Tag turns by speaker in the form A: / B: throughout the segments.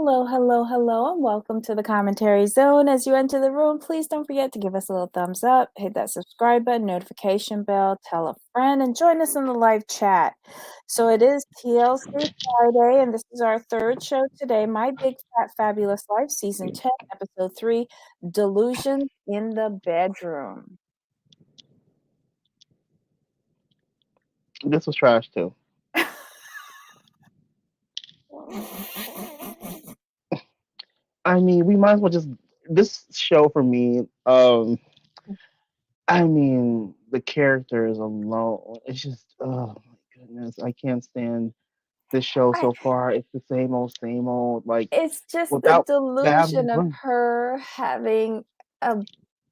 A: Hello, hello, hello, and welcome to the commentary zone. As you enter the room, please don't forget to give us a little thumbs up, hit that subscribe button, notification bell, tell a friend, and join us in the live chat. So it is TLC Friday, and this is our third show today, My Big Fat Fabulous Life, Season 10, Episode 3, Delusions in the Bedroom.
B: This was trash too. I mean, we might as well just this show for me. I mean, the characters alone. It's just, oh my goodness, I can't stand this show
A: I,
B: so far. It's the same old. Like
A: it's just the
B: without
A: delusion of her having a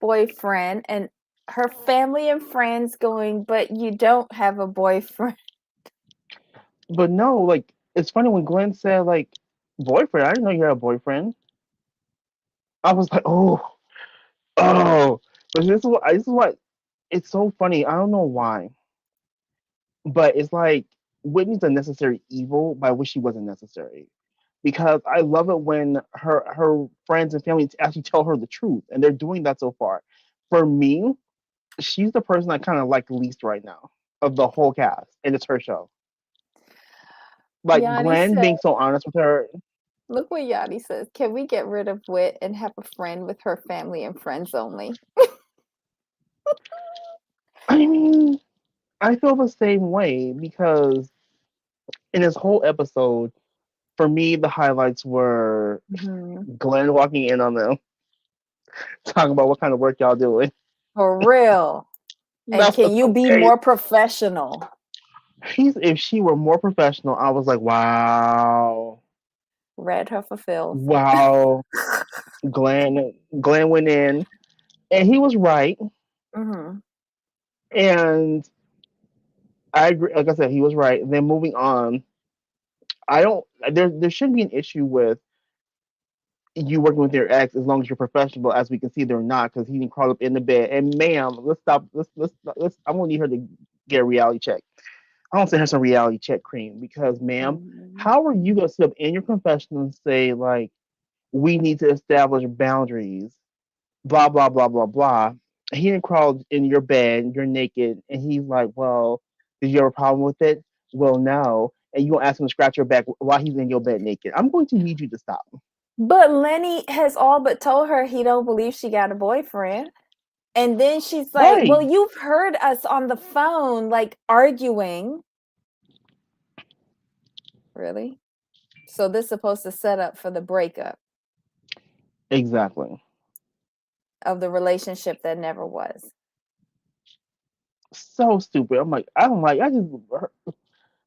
A: boyfriend and her family and friends going, but you don't have a boyfriend.
B: But no, like it's funny when Glenn said like boyfriend. I didn't know you had a boyfriend. I was like, oh. But this is what it's so funny. I don't know why, but it's like Whitney's a necessary evil, but I wish she wasn't necessary. Because I love it when her friends and family actually tell her the truth, and they're doing that so far. For me, she's the person I kind of like least right now of the whole cast, and it's her show. Like
A: Yanni
B: Glenn
A: said,
B: being so honest with her.
A: look what Yanni says. Can we get rid of Wit and have a friend with her family and friends only?
B: I mean, I feel the same way because in this whole episode, for me, the highlights were
A: Mhm.
B: Glenn walking in on them, talking about what kind of work y'all doing.
A: For real. And
B: That
A: can
B: was
A: you be
B: amazing.
A: more professional?
B: If she were more professional, I was like, wow.
A: Read her for filth.
B: Wow. Glenn went in and he was right.
A: Hmm.
B: And I agree, like I said, he was right. And then moving on, I don't there shouldn't be an issue with you working with your ex as long as you're professional, as we can see they're not, because he didn't crawl up in the bed. And ma'am, let's stop let's I'm gonna need her to get a reality check. I don't send her some reality check cream because ma'am,
A: Mhm.
B: how are you gonna sit up in your confessional and say like we need to establish boundaries, blah blah blah blah blah. He didn't crawl in your bed, you're naked, and he's like, well, did you have a problem with it? Well, no. And you gonna ask him to scratch your back while he's in your bed naked. I'm going to need you to stop.
A: But Lenny has all but told her he don't believe she got a boyfriend. And then she's like,
B: Right.
A: well, you've heard us on the phone, like arguing. Really? So this is supposed to set up for the breakup
B: Exactly.
A: of the relationship that never was.
B: So stupid. I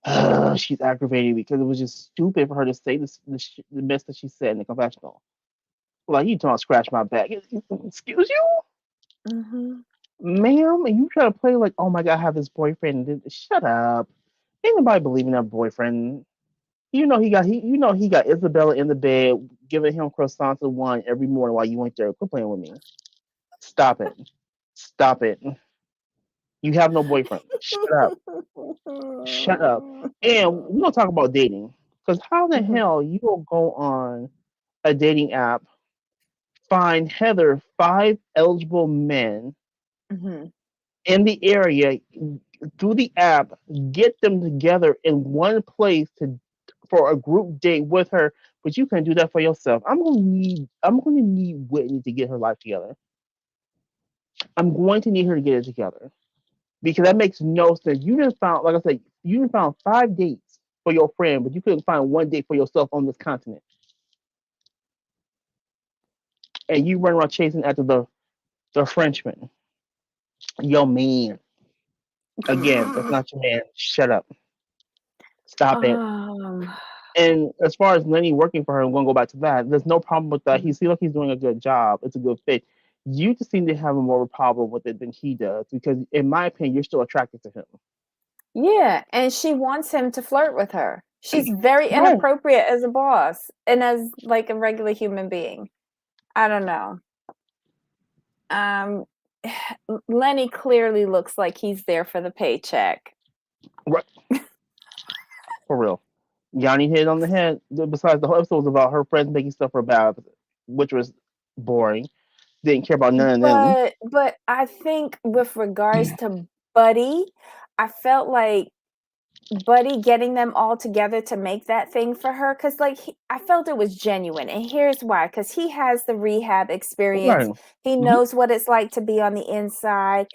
B: just she's aggravating because it was just stupid for her to say the mess that she said in the confessional. Like you don't scratch my back. Excuse you?
A: Mm-hmm.
B: Ma'am, and you try to play like, oh my god, I have this boyfriend. Shut up. Ain't nobody believing that boyfriend. You know he got Isabella in the bed giving him croissants and wine every morning while you went there. Quit playing with me. Stop it. Stop it. You have no boyfriend. Shut up. Shut up. And we don't talk about dating. Because how the
A: Mm-hmm.
B: hell you will go on a dating app, find Heather 5 eligible men
A: Mm-hmm.
B: in the area through the app, get them together in one place to for a group date with her, but you can do that for yourself. I'm gonna need Whitney to get her life together. I'm going to need her to get it together. Because that makes no sense. You just found, like I said, you just found 5 dates for your friend, but you couldn't find one date for yourself on this continent. And you run around chasing after the Frenchman. Yo man. Again, that's not your man. Shut up. Stop it.
A: Um,
B: And as far as Lenny working for her, I'm going to go back to that. There's no problem with that. He
A: mhm.
B: seems like he's doing a good job. It's a good fit. You just seem to have a more of a problem with it than he does because, in my opinion, you're still attracted to him.
A: Yeah, and she wants him to flirt with her. She's very
B: Right.
A: inappropriate as a boss and as like a regular human being. I don't know. Um, Lenny clearly looks like he's there for the paycheck.
B: Right. For real. Yanni hit it on the head. Besides, the whole episode was about her friends making stuff for bad, which was boring. Didn't care about none of them.
A: But I think with regards to Buddy, I felt like Buddy getting them all together to make that thing for her, because like I felt it was genuine, and here's why: because he has the rehab experience,
B: Right.
A: he
B: Hmm.
A: knows what it's like to be on the inside,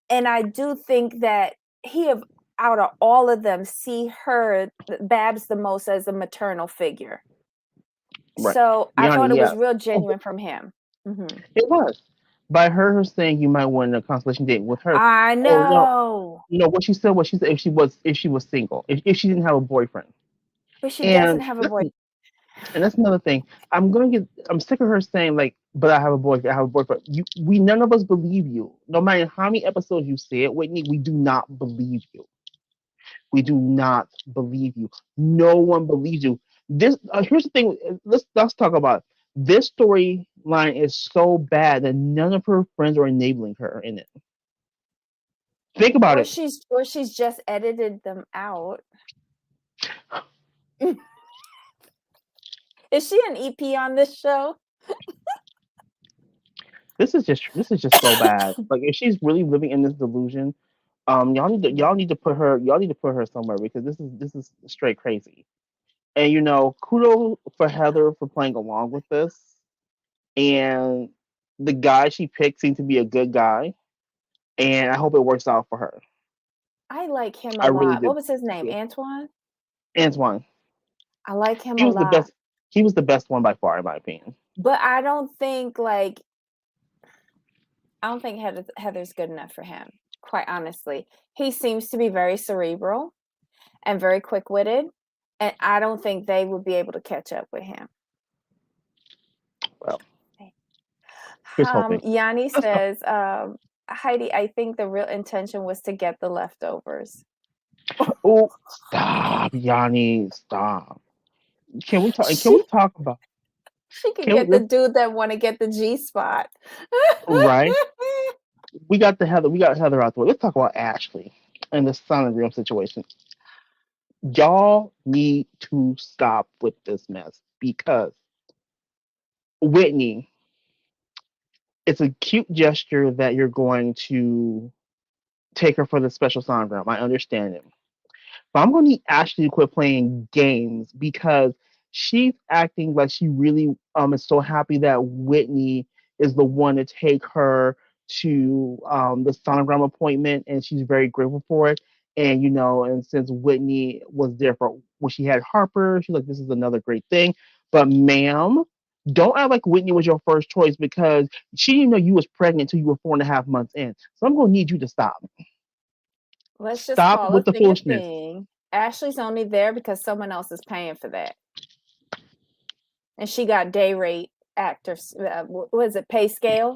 A: and I do think that he have out of all of them see her Babs the most as a maternal figure.
B: Right.
A: So I thought
B: Yanni,
A: it
B: yeah.
A: was real
B: Oh,
A: genuine from him. Mhm.
B: it was. By her saying you might want a constellation date with her.
A: I
B: Oh no,
A: know,
B: what she said, what she said, if she was single, if she didn't have a boyfriend.
A: but she doesn't
B: And
A: have a boy.
B: that's another thing. I'm sick of her saying like, but I have a boyfriend, I have a boyfriend. We none of us believe you. No matter how many episodes you say it, Whitney, we do not believe you. We do not believe you. No one believes you. This here's the thing. Let's talk about it. This storyline is so bad that none of her friends are enabling her in it. Think about it.
A: Or she's just edited them out. Is she an EP on this show?
B: This is just so bad. Like if she's really living in this delusion, y'all need to put her somewhere because this is straight crazy. And kudos for Heather for playing along with this. And the guy she picked seemed to be a good guy, and I hope it works out for her.
A: I like him a
B: I really
A: lot. What
B: did.
A: was his name?
B: Yeah.
A: Antoine?
B: Antoine,
A: I like him
B: he
A: a
B: was the
A: lot.
B: best. He was the best one by far, in my opinion.
A: But I don't think Heather's good enough for him, quite honestly. He seems to be very cerebral and very quick-witted, and I don't think they would be able to catch up with him.
B: Well, here's hoping.
A: Yanni
B: Let's go.
A: says, Heidi, I think the real intention was to get the leftovers.
B: Oh, stop, Yanni, stop. Can we talk? Can
A: She
B: we talk about?
A: she could
B: Can we?
A: get the dude that want to get the G spot.
B: Right. We got the Heather. We got Heather out the way. Let's talk about Ashley and the sonogram situation. Y'all need to stop with this mess because Whitney, it's a cute gesture that you're going to take her for the special sonogram. I understand it. But I'm going to need Ashley to quit playing games because she's acting like she really is so happy that Whitney is the one to take her to the sonogram appointment, and she's very grateful for it. And and since Whitney was there for when she had Harper, she's like, "This is another great thing." But, ma'am, don't act like Whitney was your first choice because she didn't know you was pregnant until you were 4.5 months in. So I'm gonna need you to stop.
A: Let's just
B: Stop
A: call a
B: with the
A: thing a
B: foolishness.
A: thing. Ashley's only there because someone else is paying for that. And she got day rate actors. What is it? Pay scale?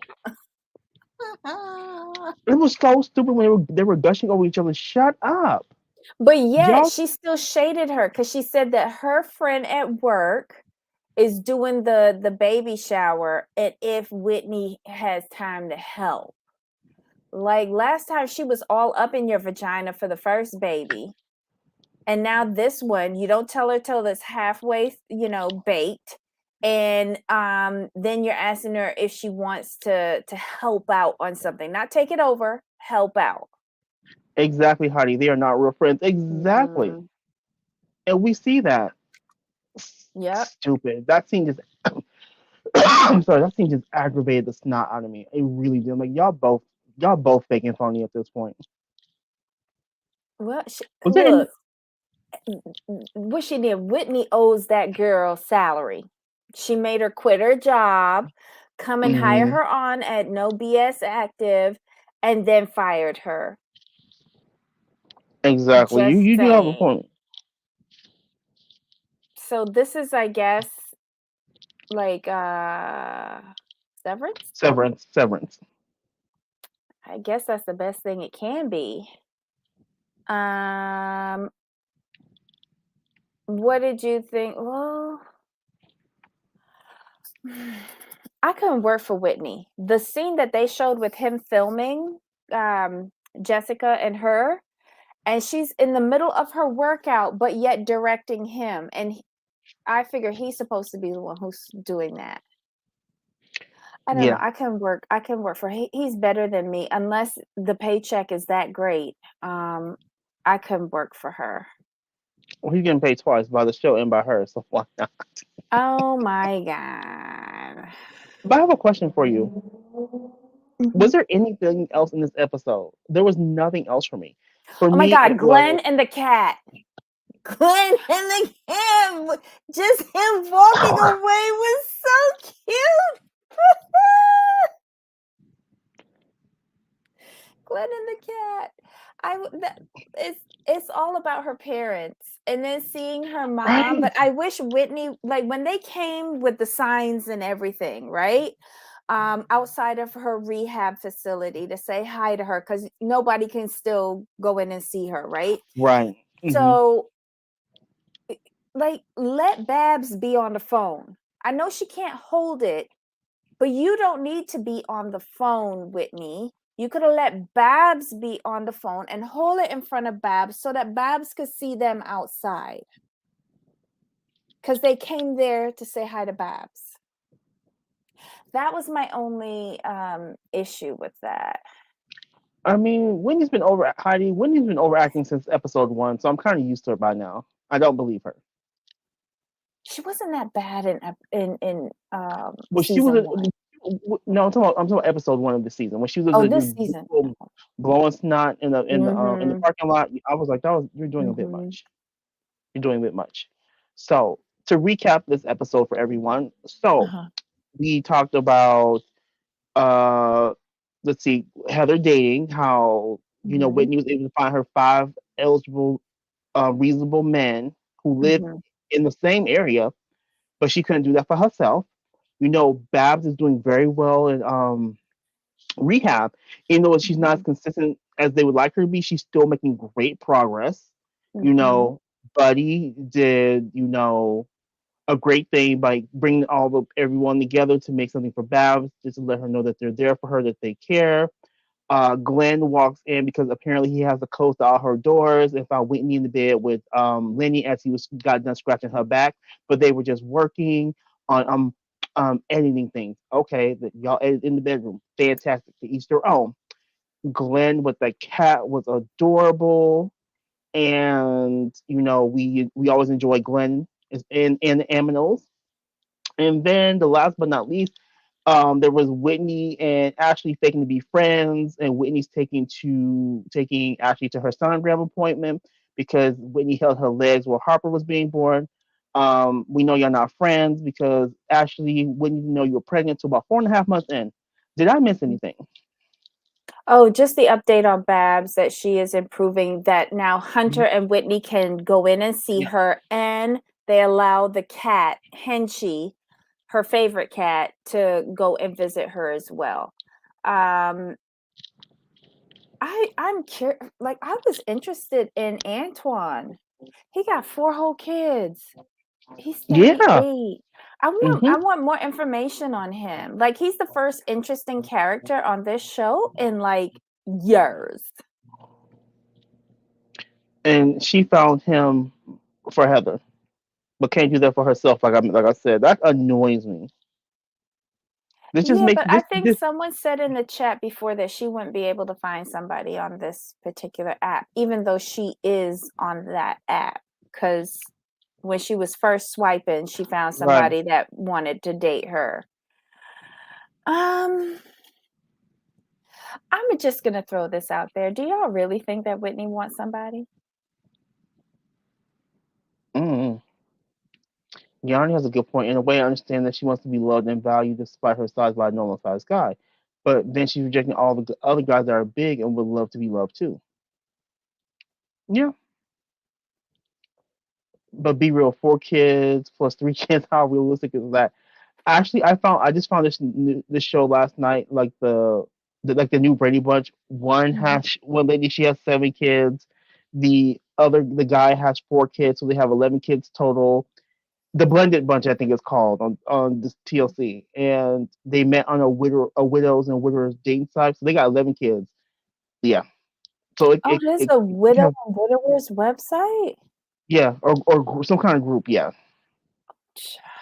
B: It was so stupid when they were gushing over each other. Shut up,
A: But yet
B: y'all.
A: she still shaded her because she said that her friend at work is doing the baby shower, and if Whitney has time to help. Like last time she was all up in your vagina for the first baby. And now this one, you don't tell her till it's halfway, baked. And then you're asking her if she wants to help out on something. Not take it over, help out.
B: Exactly, Heidi. They are not real friends. Exactly,
A: Mhm.
B: and we see that.
A: Yep.
B: Stupid. That scene just. I'm sorry. That scene just aggravated the snot out of me. It really did. I'm like y'all both faking phony at this point.
A: Well,
B: Was there any?
A: look, what she did, Whitney owes that girl salary. She made her quit her job, come and hire
B: Mm,
A: her on at No BS Active, and then fired her.
B: exactly. You
A: Just
B: you do have a
A: saying.
B: point.
A: So this is, I guess, like severance.
B: Severance. Severance.
A: I guess that's the best thing it can be. Um, what did you think? Well, I couldn't work for Whitney. The scene that they showed with him filming Jessica and her, and she's in the middle of her workout, but yet directing him. And I figure he's supposed to be the one who's doing that. I don't know.
B: Yeah,
A: I can work for he's better than me unless the paycheck is that great. I can work for her.
B: well, he's getting paid twice by the show and by her, so why not?
A: Oh my god.
B: But I have a question for you.
A: Mhm.
B: Was there anything else in this episode? There was nothing else for me. For
A: Oh my
B: me,
A: god,
B: it
A: Glenn
B: was
A: and the cat. Glenn and the him, just him walking away was so cute. Glenn and the cat. It's all about her parents and then seeing her mom.
B: right,
A: But I wish Whitney, like when they came with the signs and everything, right? Outside of her rehab facility to say hi to her because nobody can still go in and see her, right?
B: right. Hmm.
A: So like let Babs be on the phone. I know she can't hold it, but you don't need to be on the phone, Whitney. You could have let Babs be on the phone and hold it in front of Babs so that Babs could see them outside. Because they came there to say hi to Babs. That was my only issue with that.
B: I mean, Whitney's been over Heidi. Whitney's been overacting since episode one, so I'm kind of used to her by now. I don't believe her.
A: She wasn't that bad in
B: Well, she was
A: season one.
B: no. I'm talking about episode one of the season when she was
A: Oh,
B: the
A: this season.
B: blowing snot in the
A: Mm-hmm.
B: parking lot. I was like, you're doing a bit
A: Mm-hmm.
B: much. You're doing a bit much. So to recap this episode for everyone, so
A: Uh-huh.
B: we talked about uh let's see, Heather dating, how
A: Mm-hmm.
B: Whitney was able to find her five eligible reasonable men who live
A: Mm-hmm.
B: in the same area, but she couldn't do that for herself. Babs is doing very well in rehab. Even though she's not as consistent as they would like her to be, she's still making great progress. You
A: Mm-hmm.
B: know, Buddy did, a great thing by bringing everyone together to make something for Babs, just to let her know that they're there for her, that they care. Glenn walks in because apparently he has a code to all her doors and found Whitney in the bed with Lenny as he was got done scratching her back, but they were just working on editing things. Okay, that y'all edit in the bedroom. Fantastic. To each their own. Glenn with the cat was adorable, and we always enjoy Glenn in the Aminos. And then the last but not least, there was Whitney and Ashley faking to be friends, and Whitney's taking Ashley to her sonogram appointment because Whitney held her legs while Harper was being born. We know you're not friends because Ashley wouldn't even know you were pregnant until about 4.5 months in. Did I miss anything?
A: Oh, just the update on Babs that she is improving, that now Hunter
B: Mhm.
A: and Whitney can go in and see
B: Yeah.
A: her, and they allow the cat, Henchy, her favorite cat, to go and visit her as well. Um, I'm curious, like I was interested in Antoine. He got four whole kids. He's
B: Yeah.
A: 38.
B: Hmm.
A: I want more information on him. Like he's the first interesting character on this show in like years.
B: And she found him for Heather, but can't do that for herself. Like I said, that annoys me. This just
A: Yeah,
B: makes
A: but I
B: this
A: think someone said in the chat before that she wouldn't be able to find somebody on this particular app, even though she is on that app. Because when she was first swiping, she found
B: right.
A: somebody that wanted to date her. Um, I'm just gonna throw this out there. Do y'all really think that Whitney wants somebody?
B: Mm. Yanni has a good point. In a way, I understand that she wants to be loved and valued despite her size by a normal sized guy. But then she's rejecting all the other guys that are big and would love to be loved too. Yeah. But be real, 4 kids plus 3 kids, how realistic is that? Actually, I just found this show last night, like the new Brady Bunch.
A: Mhm.
B: One lady, she has 7 kids. The guy has 4 kids, so they have 11 kids total. The Blended Bunch, I think it's called on this TLC, and they met on a widows and widowers dating site, so they got 11 kids. Yeah, So
A: Oh, there's
B: it
A: a
B: you
A: widow
B: have
A: and widower's website?
B: yeah, some kind of group. Yeah,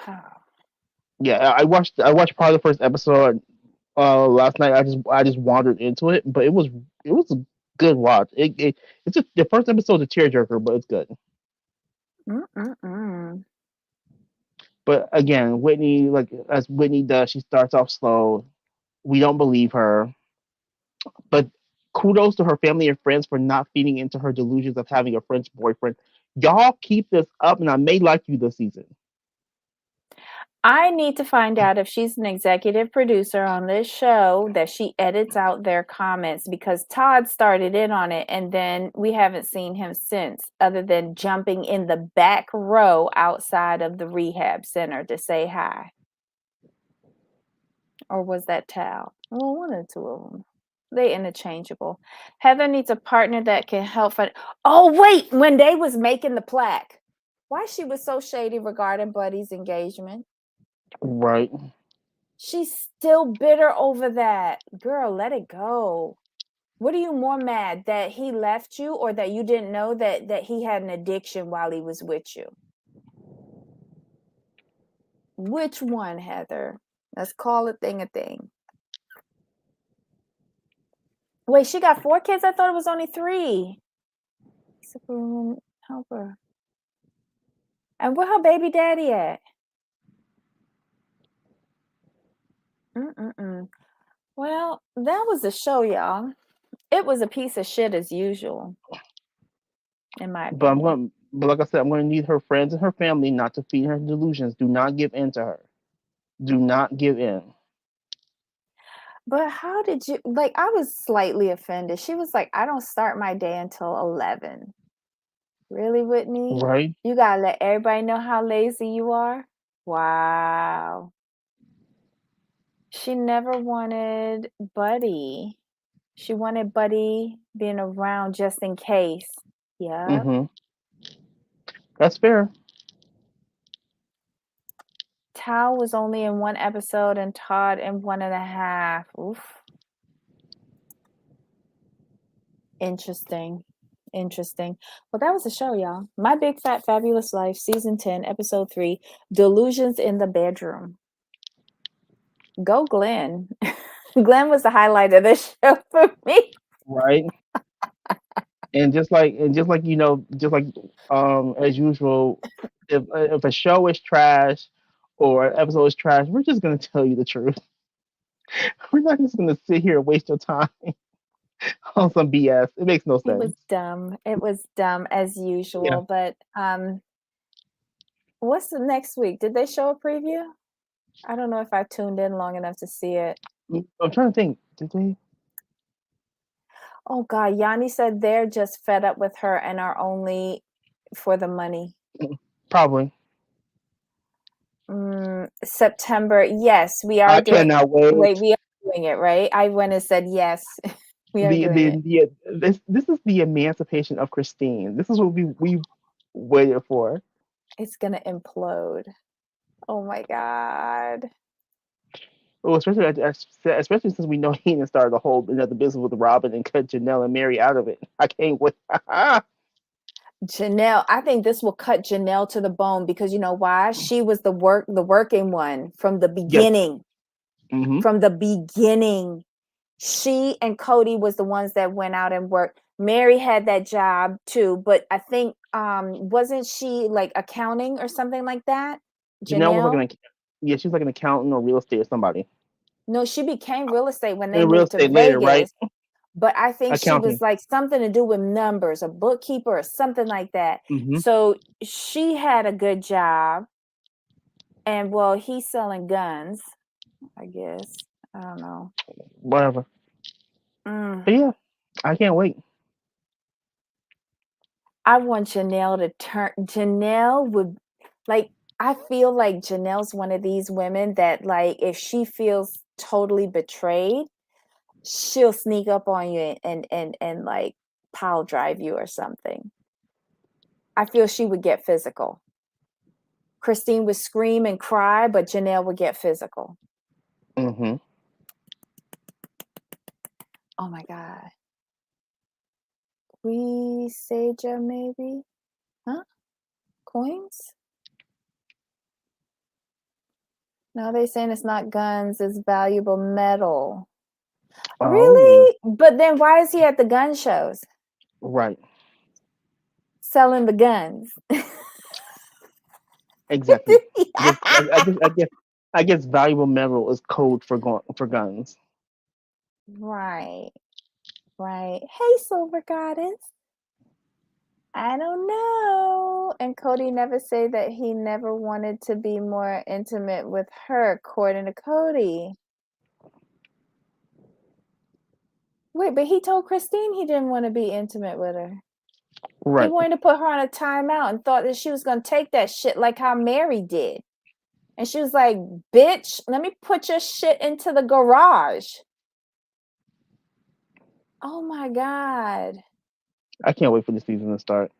A: Child.
B: yeah. I watched part of the first episode last night. I just wandered into it, but it was a good watch. It's just the first episode is a tearjerker, but it's good.
A: Mm-mm-mm.
B: But again, Whitney, like as Whitney does, she starts off slow. We don't believe her, but kudos to her family and friends for not feeding into her delusions of having a French boyfriend. Y'all keep this up, and I may like you this season.
A: I need to find out if she's an executive producer on this show that she edits out their comments because Todd started in on it and then we haven't seen him since, other than jumping in the back row outside of the rehab center to say hi. Or was that Tal? Well, one or two of them. They interchangeable. Heather needs a partner that can help find. Oh, wait, when they was making the plaque. Why she was so shady regarding Buddy's engagement?
B: Right.
A: She's still bitter over that. Girl, let it go. What are you more mad that he left you or that you didn't know that he had an addiction while he was with you? Which one, Heather? Let's call a thing a thing. Wait, she got 4 kids? I thought it was only 3. Help her. And where her baby daddy at? Mm-mm-mm. Well, that was the show, y'all. It was a piece of shit as usual, in my opinion.
B: But like I said, I'm going to need her friends and her family not to feed her delusions. Do not give in to her. Do not give in.
A: But how did you like? I was slightly offended. She was like, I don't start my day until 11. Really, Whitney?
B: Right.
A: You gotta let everybody know how lazy you are? Wow. She never wanted Buddy. She wanted Buddy being around just in case. Yep.
B: Mm-hmm. That's fair.
A: Tal was only in 1 episode and Todd in 1.5. Oof. Interesting. Interesting. Well, that was the show, y'all. My Big Fat Fabulous Life, Season 10, Episode 3, Delusions in the Bedroom. Go, Glenn. Glenn was the highlight of this show for me.
B: Right. And just like just like as usual, if a show is trash or an episode is trash, we're just gonna tell you the truth. We're not just gonna sit here and waste your time on some BS. It makes no
A: It was
B: sense.
A: dumb. It was dumb as
B: Yeah.
A: usual. But what's the next week? Did they show a preview? I don't know if I tuned in long enough to see it.
B: I'm trying to think. Did they?
A: Oh God, Yanni said they're just fed up with her and are only for the money.
B: Probably.
A: September. Yes, we are
B: I
A: doing.
B: cannot
A: Wait,
B: wait.
A: we are doing it, right? I went and said yes. We are doing it.
B: This is the emancipation of Christine. This is what we waited for.
A: It's gonna implode. Oh my God.
B: Well, especially since we know he didn't start the whole another business with Robin and cut Janelle and Mary out of it. I can't wait.
A: Janelle, I think this will cut Janelle to the bone because you know why? She was the working one from the
B: Yes.
A: beginning.
B: Hmm.
A: From the beginning. She and Cody was the ones that went out and worked. Mary had that job too, but I think wasn't she like accounting or something like that?
B: Janelle was like
A: Janelle?
B: yeah, she was like an accountant or real estate or somebody.
A: No, she became real estate when they
B: In real
A: moved to
B: estate later, right?
A: Vegas, but I think she was
B: Accounting.
A: like something to do with numbers, a bookkeeper or something like that.
B: Hmm.
A: So she had a good job, and well, he's selling guns, I guess. I don't know.
B: Whatever.
A: Mm.
B: But yeah, I can't wait.
A: I want Janelle to turn. Janelle would like. I feel like Janelle's one of these women that, like, if she feels totally betrayed, she'll sneak up on you and like pile drive you or something. I feel she would get physical. Christine would scream and cry, but Janelle would get physical.
B: Hmm.
A: Oh my God. Seja, maybe? Huh? Coins? No, they saying it's not guns, it's valuable metal.
B: Oh,
A: Really? But then why is he at the gun shows
B: right.
A: selling the guns?
B: Exactly. I guess I guess valuable metal is code for guns.
A: Right, right. Hey, Silver Goddess. I don't know. And Cody never said that he never wanted to be more intimate with her, according to Cody. Wait, but he told Christine he didn't want to be intimate with her. He
B: Right.
A: wanted to put her on a timeout and thought that she was going to take that shit like how Mary did. And she was like, bitch, let me put your shit into the garage. Oh my God.
B: I can't wait for the season to start.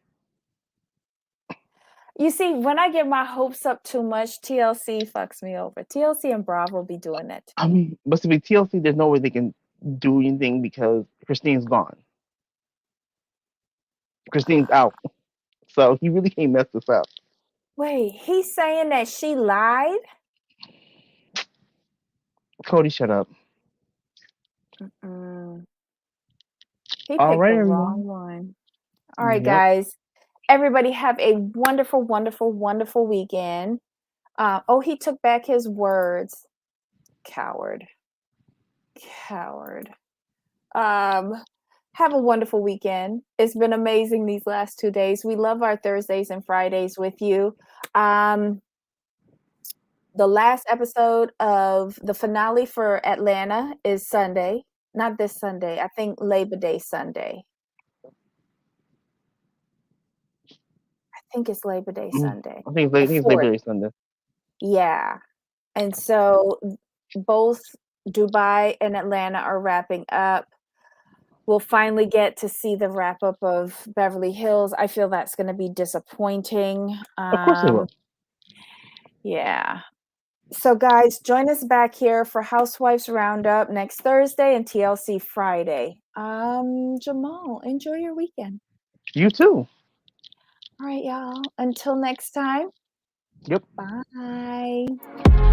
A: You see, when I get my hopes up too much, TLC fucks me over. TLC and Bravo be doing that to
B: I
A: me.
B: mean, but to be TLC, there's no way they can do anything because Christine's gone. Christine's out. So he really can't mess this up.
A: Wait, he's saying that she lied?
B: Cody, shut up.
A: Mm-mm. He
B: All
A: picked
B: right,
A: the
B: everyone.
A: wrong one. All right,
B: Yep.
A: guys. Everybody have a wonderful, wonderful, wonderful weekend. Oh, he took back his words. Coward. Coward. Have a wonderful weekend. It's been amazing these last 2 days. We love our Thursdays and Fridays with you. The last episode of the finale for Atlanta is Sunday. Not this Sunday. I think Labor Day Sunday. I think it's Labor Day Sunday.
B: I
A: The
B: think it's Labor
A: 4th.
B: Day Sunday.
A: Yeah. And so both Dubai and Atlanta are wrapping up. We'll finally get to see the wrap up of Beverly Hills. I feel that's going to be disappointing.
B: Of course they will.
A: Yeah. So, guys, join us back here for Housewives Roundup next Thursday and TLC Friday. Jamal, enjoy your weekend.
B: You too.
A: All right, y'all. Until next time.
B: Yep.
A: Bye.